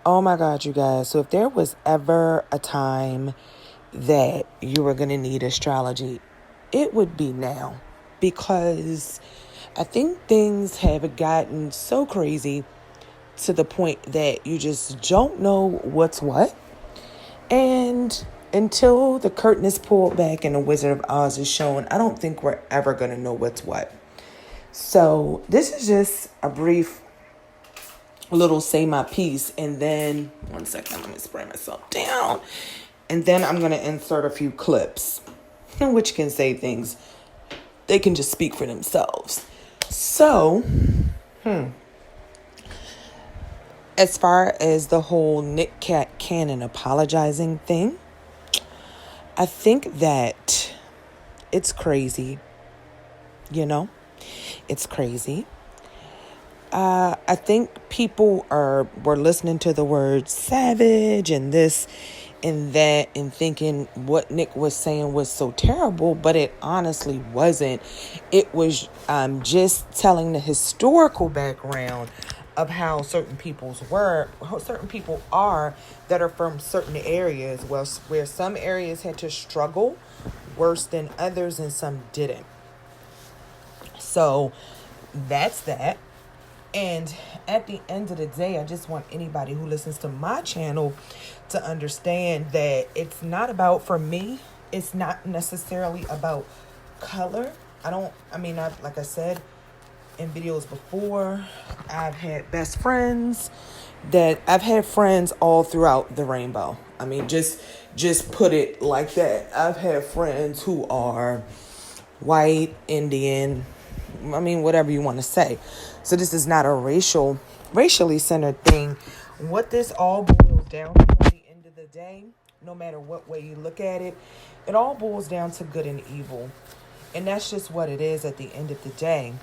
Oh my God, you guys. So if there was ever a time that you were going to need astrology, it would be now. Because I think things have gotten so crazy to the point that you just don't know what's what. And until the curtain is pulled back and the Wizard of Oz is shown, I don't think we're ever going to know what's what. So this is just a brief little say my piece, and then one second, let me spray myself down, and then I'm going to insert a few clips which can say things. They can just speak for themselves. So as far as the whole Nick Cannon apologizing thing, I think that it's crazy. It's crazy. I think people were listening to the word savage and this and that and thinking what Nick was saying was so terrible, but it honestly wasn't. It was just telling the historical background of how certain people are that are from certain areas, where some areas had to struggle worse than others and some didn't. So that's that. And at the end of the day, I just want anybody who listens to my channel to understand that it's not about, for me, it's not necessarily about color. Like I said in videos before, I've had best friends I've had friends all throughout the rainbow. I mean, just put it like that. I've had friends who are white, Indian, whatever you want to say. So this is not a racially centered thing. What this all boils down to at the end of the day, no matter what way you look at it, it all boils down to good and evil. And that's just what it is at the end of the day.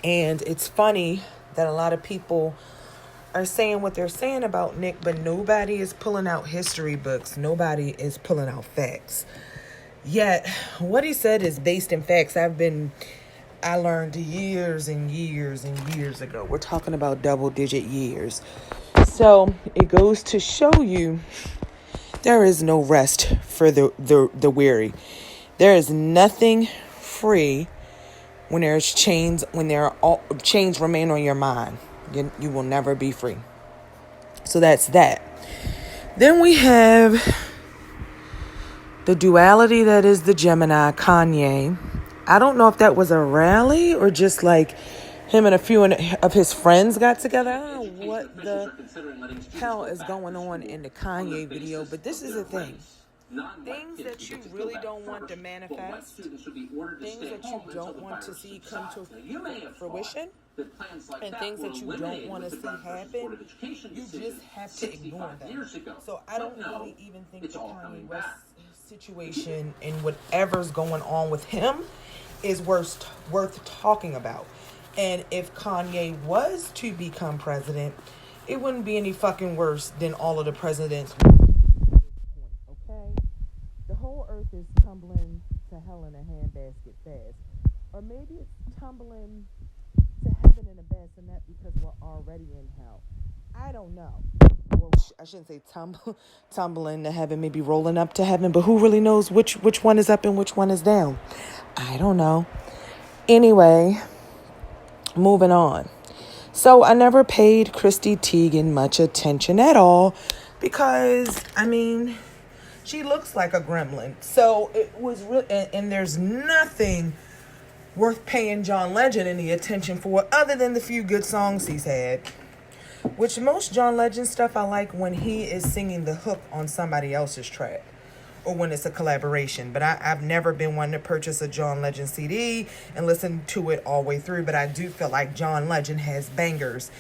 And it's funny that a lot of people are saying what they're saying about Nick, but nobody is pulling out history books. Nobody is pulling out facts. Yet, what he said is based in facts. I learned years and years and years ago. We're talking about double-digit years. So it goes to show you there is no rest for the weary. There is nothing free when there's chains. When chains remain on your mind, you will never be free. So that's that. Then we have the duality that is the Gemini, Kanye. I don't know if that was a rally or just like him and a few of his friends got together. I don't know what the hell is going on in the Kanye video, but this is the thing. Things that you really don't want to manifest, things that you don't want to see come to fruition, and things that you don't want to see happen, you just have to ignore them. So I don't really even think the Kanye West situation and whatever's going on with him is worth talking about. And if Kanye was to become president, it wouldn't be any fucking worse than all of the presidents at this point, okay? The whole earth is tumbling to hell in a handbasket fast. Or maybe it's tumbling to heaven in a bassinet because we're already in hell. I don't know. Well, I shouldn't say tumbling to heaven, maybe rolling up to heaven, but who really knows which one is up and which one is down? I don't know. Anyway, moving on. So I never paid Chrissy Teigen much attention at all because, she looks like a gremlin. So it was real, and there's nothing worth paying John Legend any attention for other than the few good songs he's had. Which most John Legend stuff I like when he is singing the hook on somebody else's track or when it's a collaboration. But I've never been one to purchase a John Legend CD and listen to it all the way through. But I do feel like John Legend has bangers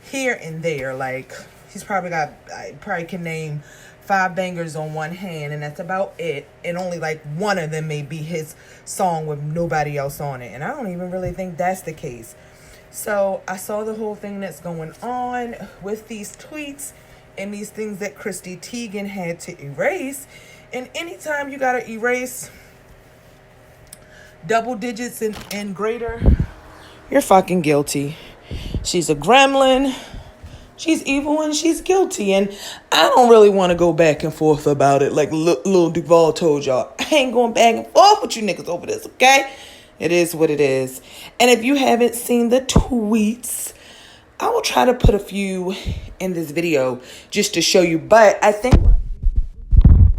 here and there. Like I probably can name 5 bangers on one hand, and that's about it. And only like one of them may be his song with nobody else on it. And I don't even really think that's the case. So I saw the whole thing that's going on with these tweets and these things that Chrissy Teigen had to erase. And anytime you got to erase double digits and greater, you're fucking guilty. She's a gremlin. She's evil and she's guilty. And I don't really want to go back and forth about it. Like Lil Duval told y'all, I ain't going back and forth with you niggas over this, okay? It is what it is. And if you haven't seen the tweets, I will try to put a few in this video just to show you. But I think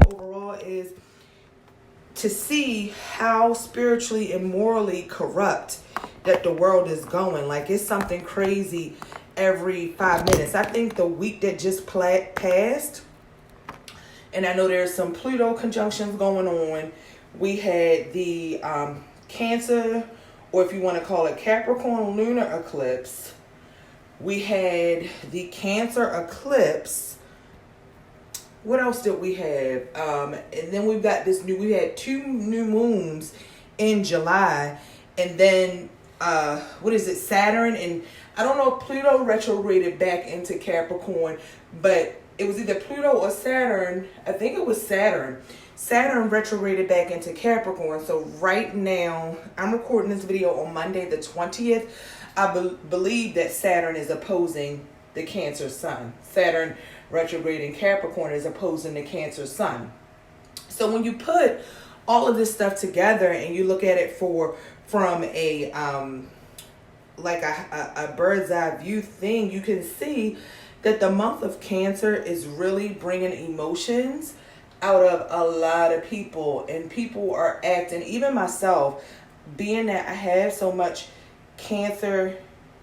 overall is to see how spiritually and morally corrupt that the world is going. Like, it's something crazy every 5 minutes. I think the week that just passed, and I know there's some Pluto conjunctions going on. We had the Cancer, or if you want to call it Capricorn lunar eclipse. We had the Cancer eclipse. What else did we have? And then we've got we had 2 new moons in July. And then, Saturn. And I don't know if Pluto retrograded back into Capricorn, but it was either Pluto or Saturn. I think it was Saturn. Saturn retrograded back into Capricorn. So right now, I'm recording this video on Monday the 20th. I believe that Saturn is opposing the Cancer sun. Saturn retrograding Capricorn is opposing the Cancer sun. So when you put all of this stuff together and you look at it from a bird's eye view thing, you can see that the month of Cancer is really bringing emotions out of a lot of people, and people are acting, even myself, being that I have so much Cancer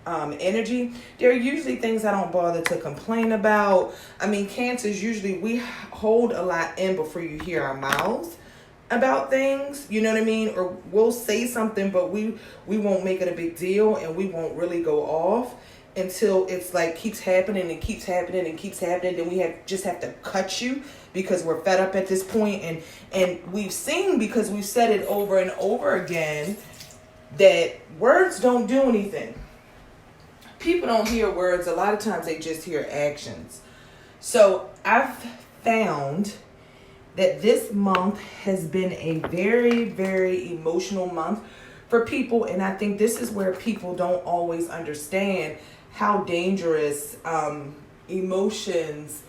energy, there are usually things I don't bother to complain about. I mean, Cancers, usually we hold a lot in before you hear our mouths about things, you know what I mean? Or we'll say something, but we won't make it a big deal, and we won't really go off until it's like keeps happening and keeps happening and keeps happening. Then we just have to cut you because we're fed up at this point. And we've seen, because we've said it over and over again, that words don't do anything. People don't hear words. A lot of times they just hear actions. So I've found that this month has been a very, very emotional month for people. And I think this is where people don't always understand how dangerous emotions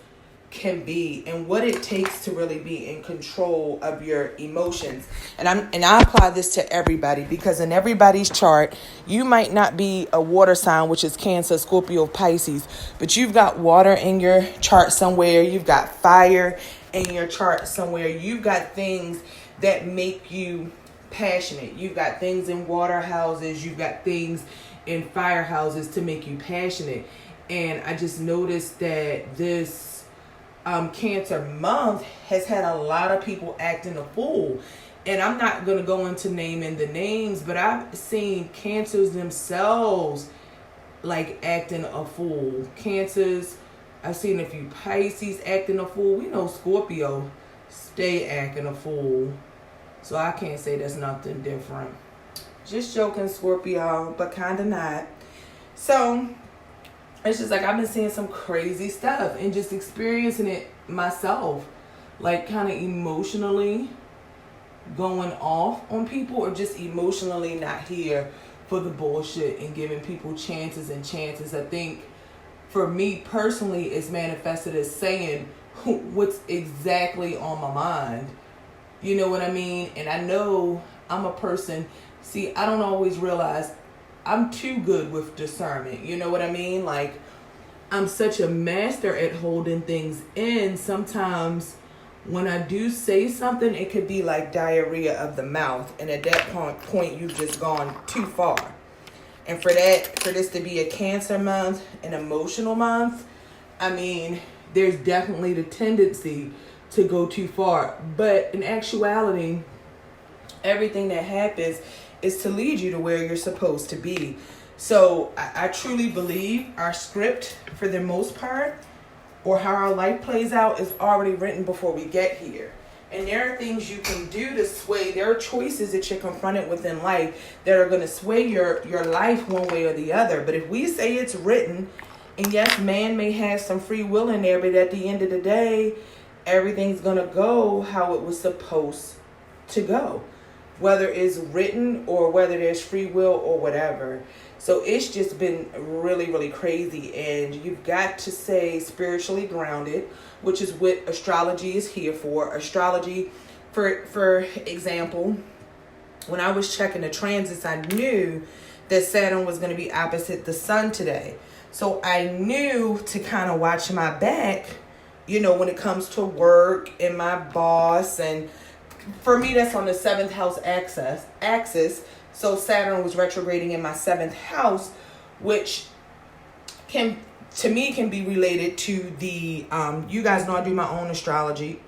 can be and what it takes to really be in control of your emotions. And I apply this to everybody, because in everybody's chart, you might not be a water sign, which is Cancer, Scorpio, Pisces, but you've got water in your chart somewhere. You've got fire in your chart somewhere. You've got things that make you passionate. You've got things in water houses. You've got things in fire houses to make you passionate. And I just noticed that this Cancer month has had a lot of people acting a fool. And I'm not going to go into naming the names, but I've seen Cancers themselves like acting a fool. Cancers, I've seen a few Pisces acting a fool. We know Scorpio stay acting a fool, so I can't say there's nothing different. Just joking, Scorpio, but kind of not. So it's just like I've been seeing some crazy stuff and just experiencing it myself, like kind of emotionally going off on people, or just emotionally not here for the bullshit and giving people chances and chances. I think for me personally, it's manifested as saying what's exactly on my mind. You know what I mean? And I know I'm a person, see, I don't always realize I'm too good with discernment. You know what I mean? Like, I'm such a master at holding things in. Sometimes when I do say something, it could be like diarrhea of the mouth. And at that point, you've just gone too far. And for this to be a Cancer month, an emotional month, I mean, there's definitely the tendency to go too far. But in actuality, everything that happens is to lead you to where you're supposed to be. So I truly believe our script, for the most part, or how our life plays out, is already written before we get here. And there are things you can do to sway. There are choices that you're confronted with in life that are going to sway your life one way or the other. But if we say it's written, and yes, man may have some free will in there, but at the end of the day, everything's going to go how it was supposed to go, whether it's written or whether there's free will or whatever. So it's just been really, really crazy. And you've got to stay spiritually grounded, which is what astrology is here for. Astrology, for example, when I was checking the transits, I knew that Saturn was going to be opposite the sun today. So I knew to kind of watch my back, when it comes to work and my boss. And for me, that's on the 7th house axis. So Saturn was retrograding in my 7th house, which can be related to the, you guys know I do my own astrology.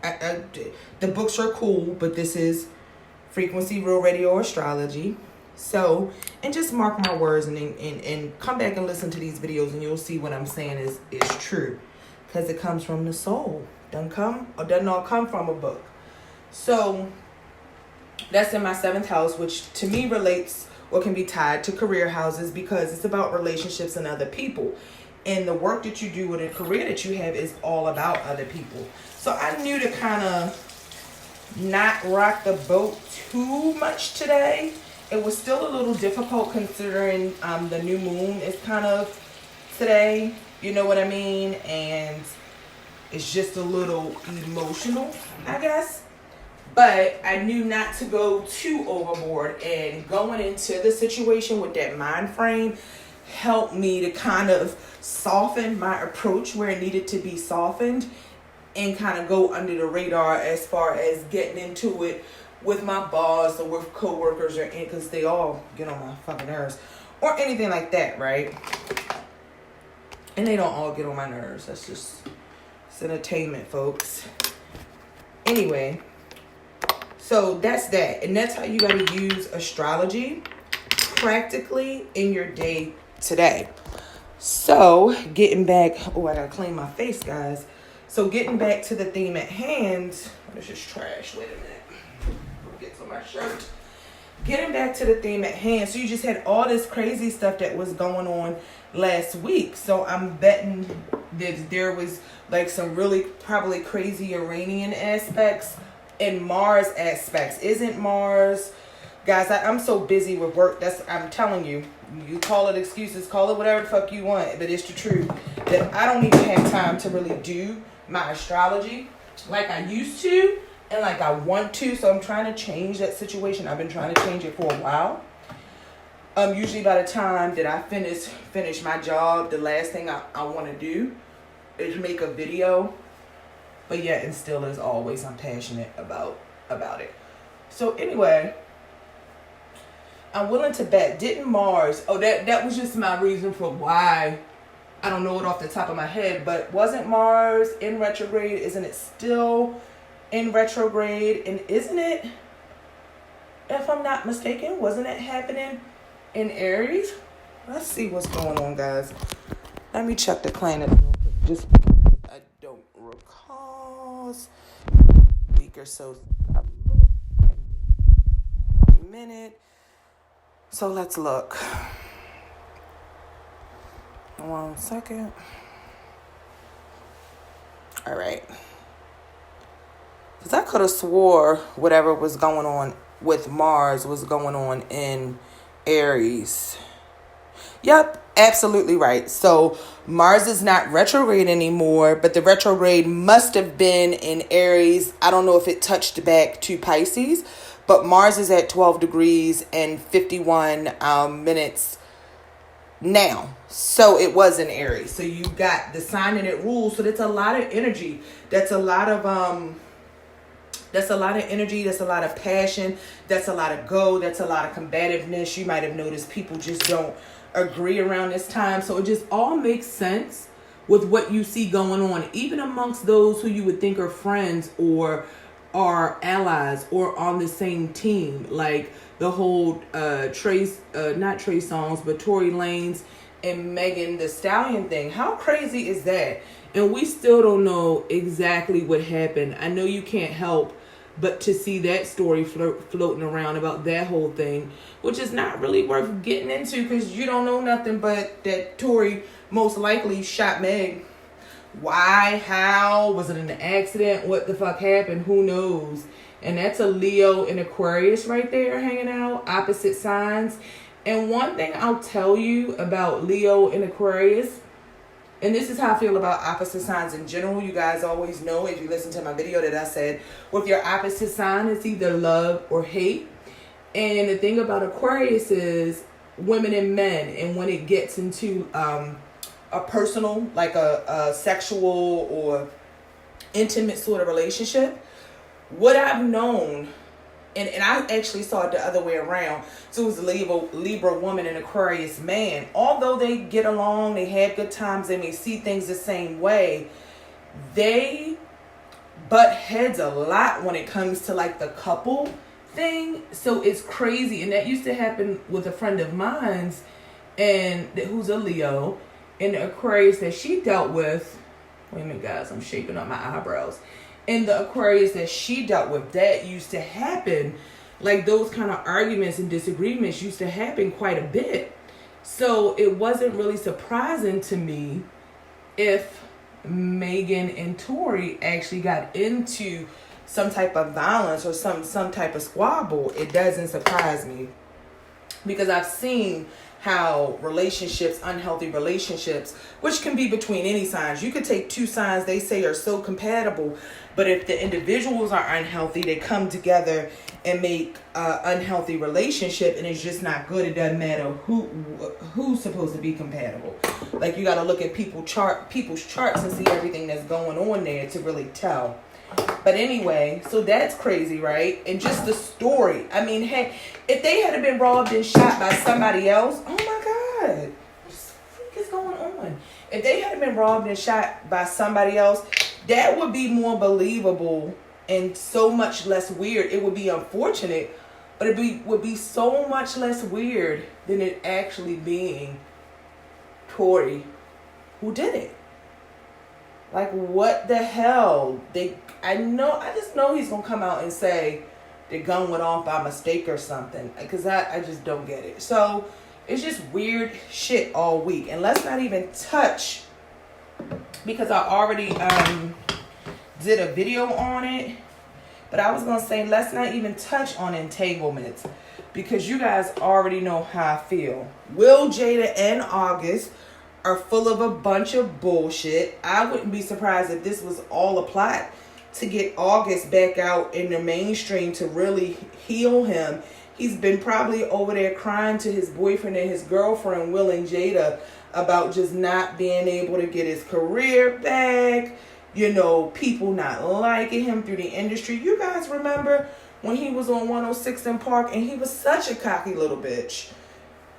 The books are cool, but this is Frequency Real Radio Astrology. So, and just mark my words and come back and listen to these videos, and you'll see what I'm saying is true, because it comes from the soul. Doesn't all come from a book. So that's in my 7th house, which to me relates or can be tied to career houses, because it's about relationships and other people. And the work that you do with a career that you have is all about other people. So I knew to kind of not rock the boat too much today. It was still a little difficult considering the new moon is kind of today. You know what I mean? And it's just a little emotional, I guess. But I knew not to go too overboard. And going into the situation with that mind frame helped me to kind of soften my approach where it needed to be softened, and kind of go under the radar as far as getting into it with my boss or with coworkers, or because they all get on my fucking nerves or anything like that, right? And they don't all get on my nerves. That's just, it's entertainment, folks. Anyway, so that's that. And that's how you got to use astrology practically in your day today. So getting back, I gotta clean my face, guys. So getting back to the theme at hand, this is trash. Wait a minute. Get to my shirt. Getting back to the theme at hand. So you just had all this crazy stuff that was going on last week. So I'm betting that there was like some really probably crazy Iranian aspects and Mars aspects. Isn't Mars, guys, I'm so busy with work. I'm telling you, you call it excuses, call it whatever the fuck you want, but it's the truth that I don't even have time to really do my astrology like I used to and like I want to. So I'm trying to change that situation. I've been trying to change it for a while. Usually by the time that I finish my job, the last thing I want to do is make a video. But yet and still, as always, I'm passionate about it. So anyway, I'm willing to bet, didn't Mars, that was just my reason for why, I don't know it off the top of my head, but wasn't Mars in retrograde? Isn't it still in retrograde? And isn't it, if I'm not mistaken, wasn't it happening in Aries? Let's see what's going on, guys. Let me check the planet real quick, just because I don't recall. Week or so. A minute. So let's look. 1 second. All right. Because I could have swore whatever was going on with Mars was going on in Aries. Yep, absolutely right. So Mars is not retrograde anymore, but the retrograde must have been in Aries. I don't know if it touched back to Pisces, but Mars is at 12 degrees and 51 minutes now. So it was in Aries. So you got the sign and it rules. So that's a lot of energy. That's a lot of energy. That's a lot of passion. That's a lot of go. That's a lot of combativeness. You might have noticed people just don't agree around this time. So it just all makes sense with what you see going on, even amongst those who you would think are friends or are allies or on the same team, like the whole not Trey Songz, but Tory Lanez and Megan Thee Stallion thing. How crazy is that? And we still don't know exactly what happened. I know you can't help but to see that story floating around about that whole thing, which is not really worth getting into because you don't know nothing but that Tory most likely shot Meg. Why? How? Was it an accident? What the fuck happened? Who knows? And that's a Leo and Aquarius right there hanging out, opposite signs. And one thing I'll tell you about Leo and Aquarius, and this is how I feel about opposite signs in general. You guys always know, if you listen to my video, that I said with your opposite sign, it's either love or hate. And the thing about Aquarius is women and men. And when it gets into a personal, like a sexual or intimate sort of relationship, what I've known, and I actually saw it the other way around. So it was a Libra woman and Aquarius man. Although they get along, they have good times, they may see things the same way, they butt heads a lot when it comes to like the couple thing. So it's crazy. And that used to happen with a friend of mine's, and who's a Leo, and the Aquarius that she dealt with. Wait a minute, guys, I'm shaping up my eyebrows. And the Aquarius that she dealt with, that used to happen. Like those kind of arguments and disagreements used to happen quite a bit. So it wasn't really surprising to me if Megan and Tori actually got into some type of violence or some type of squabble. It doesn't surprise me, because I've seen how relationships, unhealthy relationships, which can be between any signs. You could take two signs they say are so compatible, but if the individuals are unhealthy, they come together and make an unhealthy relationship, and it's just not good. It doesn't matter who's supposed to be compatible. Like, you got to look at people's charts and see everything that's going on there to really tell. But anyway, so that's crazy, right? And just the story. I mean, hey, if they had been robbed and shot by somebody else, oh my God, what the freak is going on? If they had been robbed and shot by somebody else, that would be more believable and so much less weird. It would be unfortunate, but would be so much less weird than it actually being Tori who did it. Like, what the hell? I just know he's gonna come out and say the gun went off by mistake or something, because I just don't get it. So it's just weird shit all week. And let's not even touch, because I already did a video on it, but I was gonna say let's not even touch on entanglements, because you guys already know how I feel. Will, Jada, and August are full of a bunch of bullshit. I wouldn't be surprised if this was all a plot to get August back out in the mainstream to really heal him. He's been probably over there crying to his boyfriend and his girlfriend, Will and Jada, about just not being able to get his career back. You know, people not liking him through the industry. You guys remember when he was on 106 in Park and he was such a cocky little bitch?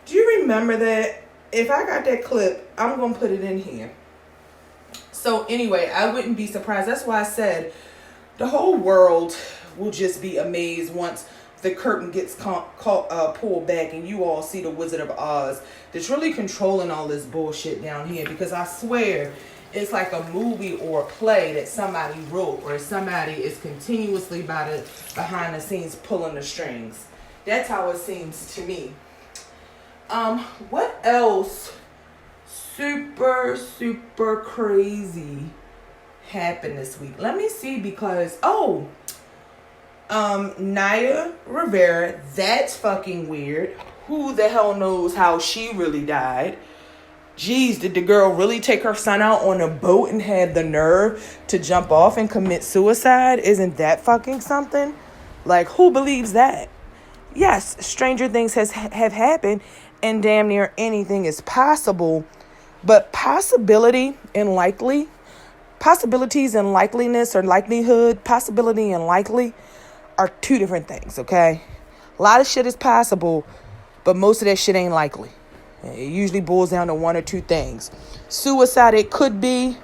Do you remember that? If I got that clip, I'm going to put it in here. So anyway, I wouldn't be surprised. That's why I said the whole world will just be amazed once the curtain gets pulled back and you all see the Wizard of Oz that's really controlling all this bullshit down here. Because I swear, it's like a movie or a play that somebody wrote, or somebody is continuously behind the scenes pulling the strings. That's how it seems to me. What else super crazy happened this week? Let me see, because Naya Rivera, that's fucking weird. Who the hell knows how she really died? Jeez, did the girl really take her son out on a boat and had the nerve to jump off and commit suicide? Isn't that fucking something? Like, who believes that? Yes, stranger things have happened, and damn near anything is possible. But possibilities and likeliness, or likelihood, possibility and likely are two different things, okay? A lot of shit is possible, but most of that shit ain't likely. It usually boils down to one or two things. Suicide, it could be,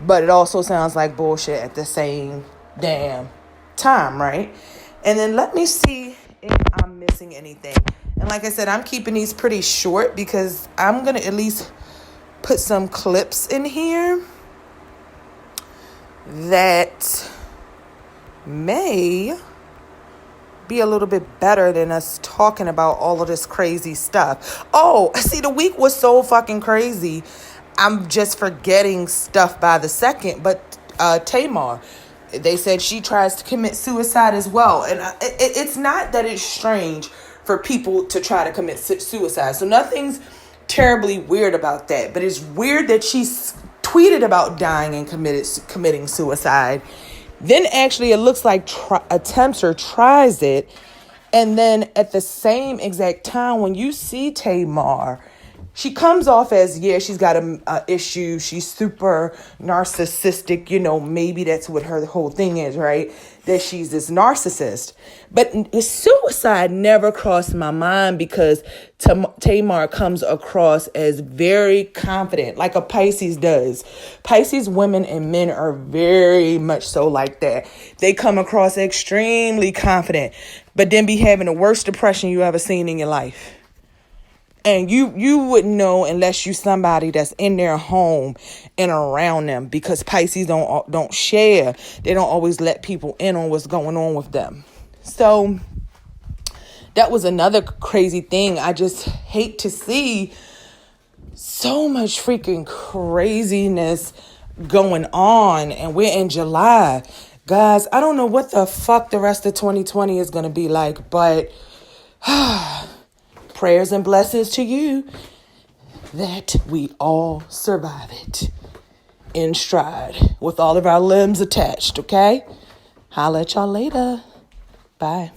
but it also sounds like bullshit at the same damn time, right? And then let me see if I'm missing anything. And like I said, I'm keeping these pretty short because I'm going to at least put some clips in here that may be a little bit better than us talking about all of this crazy stuff. Oh, see, the week was so fucking crazy. I'm just forgetting stuff by the second. But Tamar, they said she tries to commit suicide as well. And it's not that it's strange for people to try to commit suicide. So nothing's terribly weird about that. But it's weird that she's tweeted about dying and committing suicide. Then actually it looks like attempts or tries it. And then at the same exact time, when you see Tamar, she comes off as, yeah, she's got a issue. She's super narcissistic. You know, maybe that's what her whole thing is, right? That she's this narcissist. But suicide never crossed my mind because Tamar comes across as very confident, like a Pisces does. Pisces women and men are very much so like that. They come across extremely confident, but then be having the worst depression you ever seen in your life. And you wouldn't know unless you somebody that's in their home and around them, because Pisces don't share. They don't always let people in on what's going on with them. So that was another crazy thing. I just hate to see so much freaking craziness going on. And we're in July. Guys, I don't know what the fuck the rest of 2020 is going to be like, but prayers and blessings to you that we all survive it in stride with all of our limbs attached, okay? Holla at y'all later. Bye.